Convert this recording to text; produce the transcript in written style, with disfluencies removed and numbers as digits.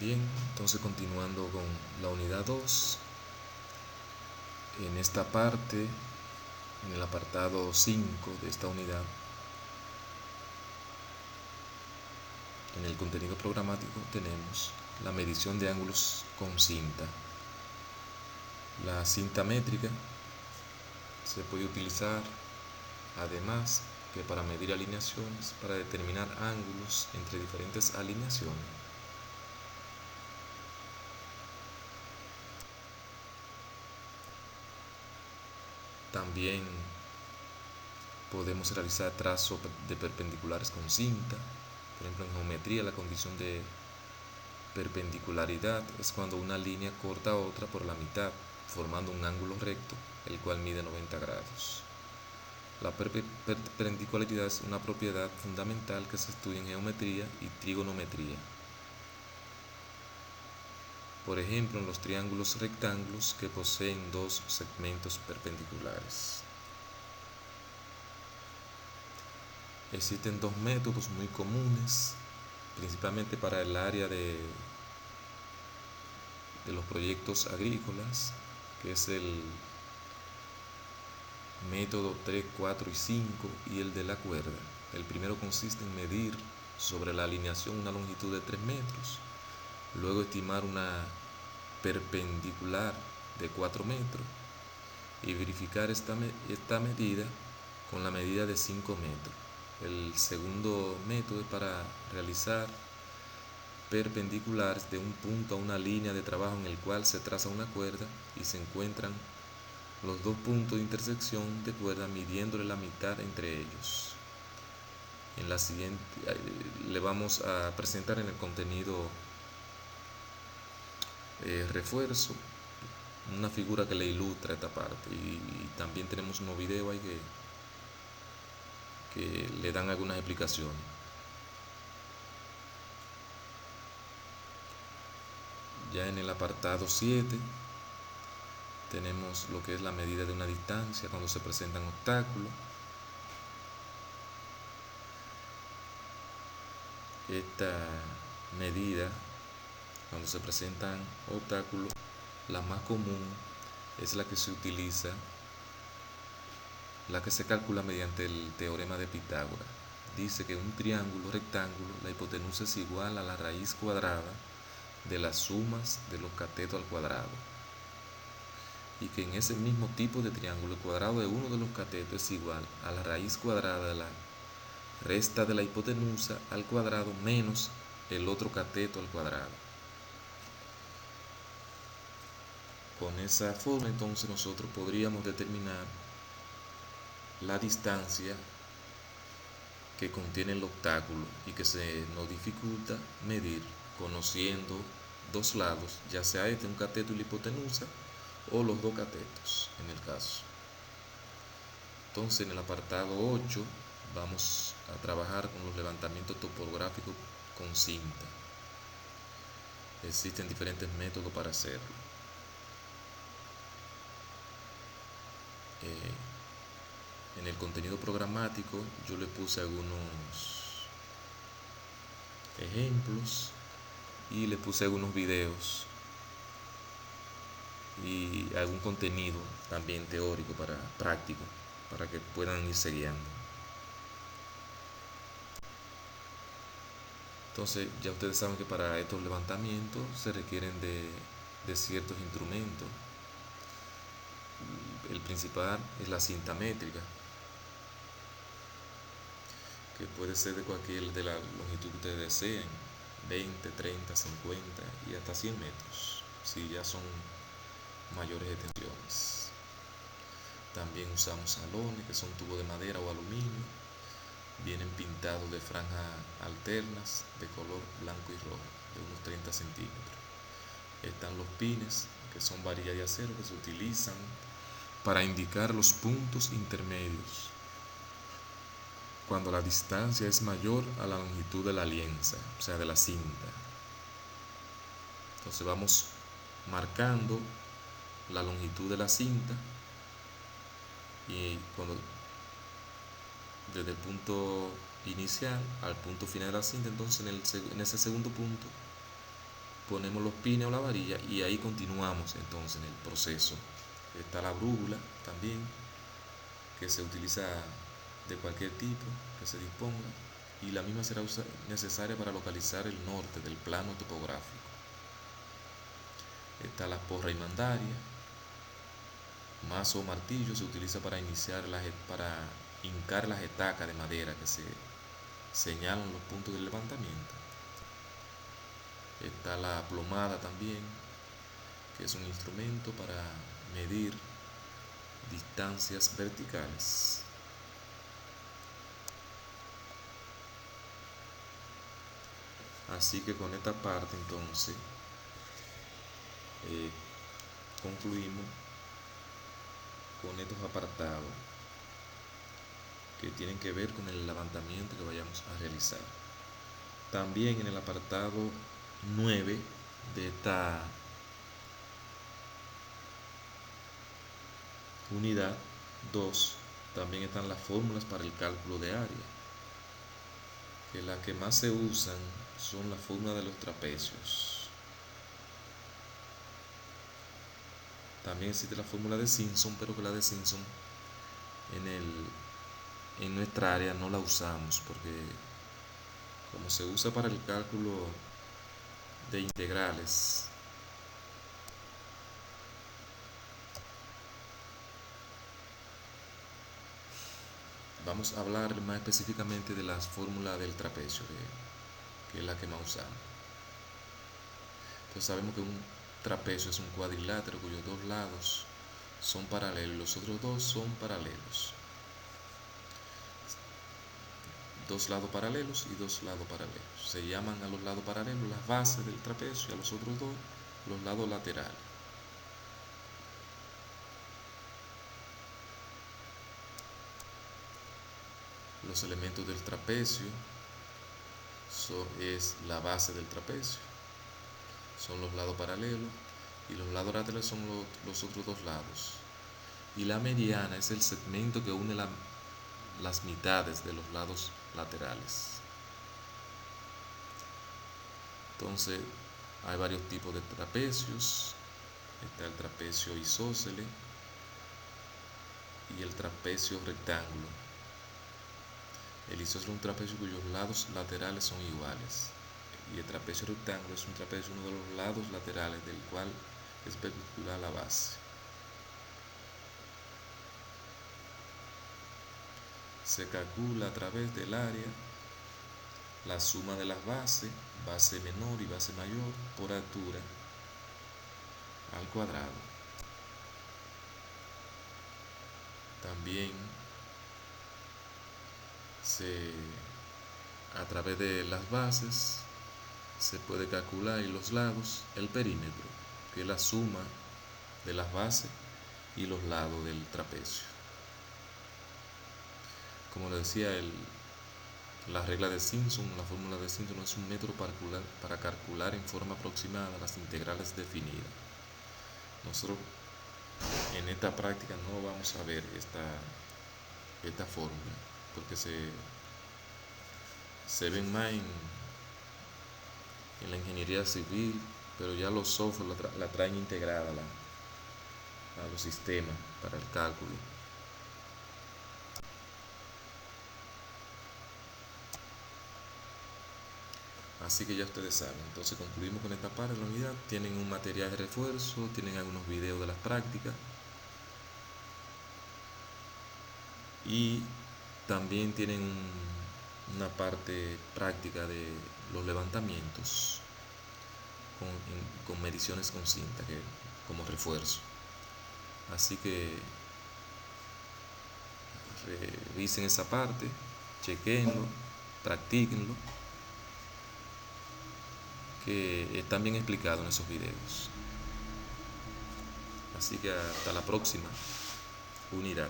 Bien, entonces continuando con la unidad 2, en esta parte, en el apartado 5 de esta unidad, en el contenido programático tenemos la medición de ángulos con cinta. La cinta métrica se puede utilizar además que para medir alineaciones, para determinar ángulos entre diferentes alineaciones. También podemos realizar trazo de perpendiculares con cinta. Por ejemplo, en geometría la condición de perpendicularidad es cuando una línea corta a otra por la mitad, formando un ángulo recto, el cual mide 90 grados. La perpendicularidad es una propiedad fundamental que se estudia en geometría y trigonometría. Por ejemplo, en los triángulos rectángulos que poseen dos segmentos perpendiculares. Existen dos métodos muy comunes, principalmente para el área de los proyectos agrícolas, que es el método 3, 4 y 5 y el de la cuerda. El primero consiste en medir sobre la alineación una longitud de 3 metros, luego estimar una perpendicular de 4 metros y verificar esta medida con la medida de 5 metros. El segundo método es para realizar perpendiculares de un punto a una línea de trabajo en el cual se traza una cuerda y se encuentran los dos puntos de intersección de cuerda midiéndole la mitad entre ellos. En la siguiente le vamos a presentar en el contenido refuerzo una figura que le ilustra esta parte y también tenemos unos videos ahí que le dan algunas explicaciones. Ya en el apartado 7 tenemos lo que es la medida de una distancia cuando se presentan obstáculos. Esta medida, cuando se presentan obstáculos, la más común es la que se utiliza, la que se calcula mediante el teorema de Pitágoras. Dice que en un triángulo rectángulo la hipotenusa es igual a la raíz cuadrada de las sumas de los catetos al cuadrado, y que en ese mismo tipo de triángulo el cuadrado de uno de los catetos es igual a la raíz cuadrada de la resta de la hipotenusa al cuadrado menos el otro cateto al cuadrado. Con esa forma entonces nosotros podríamos determinar la distancia que contiene el obstáculo y que se nos dificulta medir conociendo dos lados, ya sea un cateto y la hipotenusa, o los dos catetos en el caso. Entonces en el apartado 8 vamos a trabajar con los levantamientos topográficos con cinta. Existen diferentes métodos para hacerlo. En el contenido programático yo le puse algunos ejemplos y le puse algunos videos y algún contenido también teórico práctico para que puedan irse guiando. Entonces ya ustedes saben que para estos levantamientos se requieren de ciertos instrumentos. El principal es la cinta métrica, que puede ser de cualquier de la longitud que ustedes deseen, 20, 30, 50 y hasta 100 metros, si ya son mayores extensiones. También usamos salones, que son tubos de madera o aluminio, vienen pintados de franjas alternas de color blanco y rojo, de unos 30 centímetros. Están los pines, que son varillas de acero que se utilizan para indicar los puntos intermedios cuando la distancia es mayor a la longitud de la lienza, o sea, de la cinta. Entonces vamos marcando la longitud de la cinta y desde el punto inicial al punto final de la cinta, entonces en ese segundo punto ponemos los pines o la varilla y ahí continuamos entonces en el proceso. Está la brújula también, que se utiliza de cualquier tipo que se disponga, y la misma será necesaria para localizar el norte del plano topográfico. Está la porra y mandaria. Mazo o martillo se utiliza para para hincar las estacas de madera que se señalan los puntos de levantamiento. Está la plomada también, que es un instrumento para medir distancias verticales. Así que con esta parte entonces concluimos con estos apartados que tienen que ver con el levantamiento que vayamos a realizar. También en el apartado 9 de esta unidad 2 también están las fórmulas para el cálculo de área, que las que más se usan son las fórmulas de los trapecios. También existe la fórmula de Simpson, pero que la de Simpson en nuestra área no la usamos, porque como se usa para el cálculo de integrales, vamos a hablar más específicamente de las fórmulas del trapecio, que es la que más usamos. Entonces sabemos que un trapecio es un cuadrilátero cuyos dos lados son paralelos y los otros dos son paralelos. Dos lados paralelos y dos lados paralelos. Se llaman a los lados paralelos las bases del trapecio y a los otros dos los lados laterales. Los elementos del trapecio es la base del trapecio, son los lados paralelos, y los lados laterales son los otros dos lados. Y la mediana es el segmento que une las mitades de los lados laterales. Entonces hay varios tipos de trapecios. Está el trapecio isósceles y el trapecio rectángulo. El isósceles es un trapecio cuyos lados laterales son iguales, y el trapecio rectángulo es un trapecio, uno de los lados laterales del cual es perpendicular a la base. Se calcula a través del área la suma de las bases, base menor y base mayor, por altura al cuadrado. También a través de las bases se puede calcular en los lados el perímetro, que es la suma de las bases y los lados del trapecio. Como le decía, la regla de Simpson, la fórmula de Simpson es un método para calcular en forma aproximada las integrales definidas. Nosotros en esta práctica no vamos a ver esta fórmula, porque se ven más en la ingeniería civil, pero ya los software la traen integrada a los sistemas para el cálculo. Así que ya ustedes saben. Entonces concluimos con esta parte de la unidad. Tienen un material de refuerzo, tienen algunos videos de las prácticas y también tienen una parte práctica de los levantamientos con mediciones con cinta como refuerzo. Así que revisen esa parte, chequenlo, practíquenlo, que están bien explicados en esos videos. Así que hasta la próxima unidad.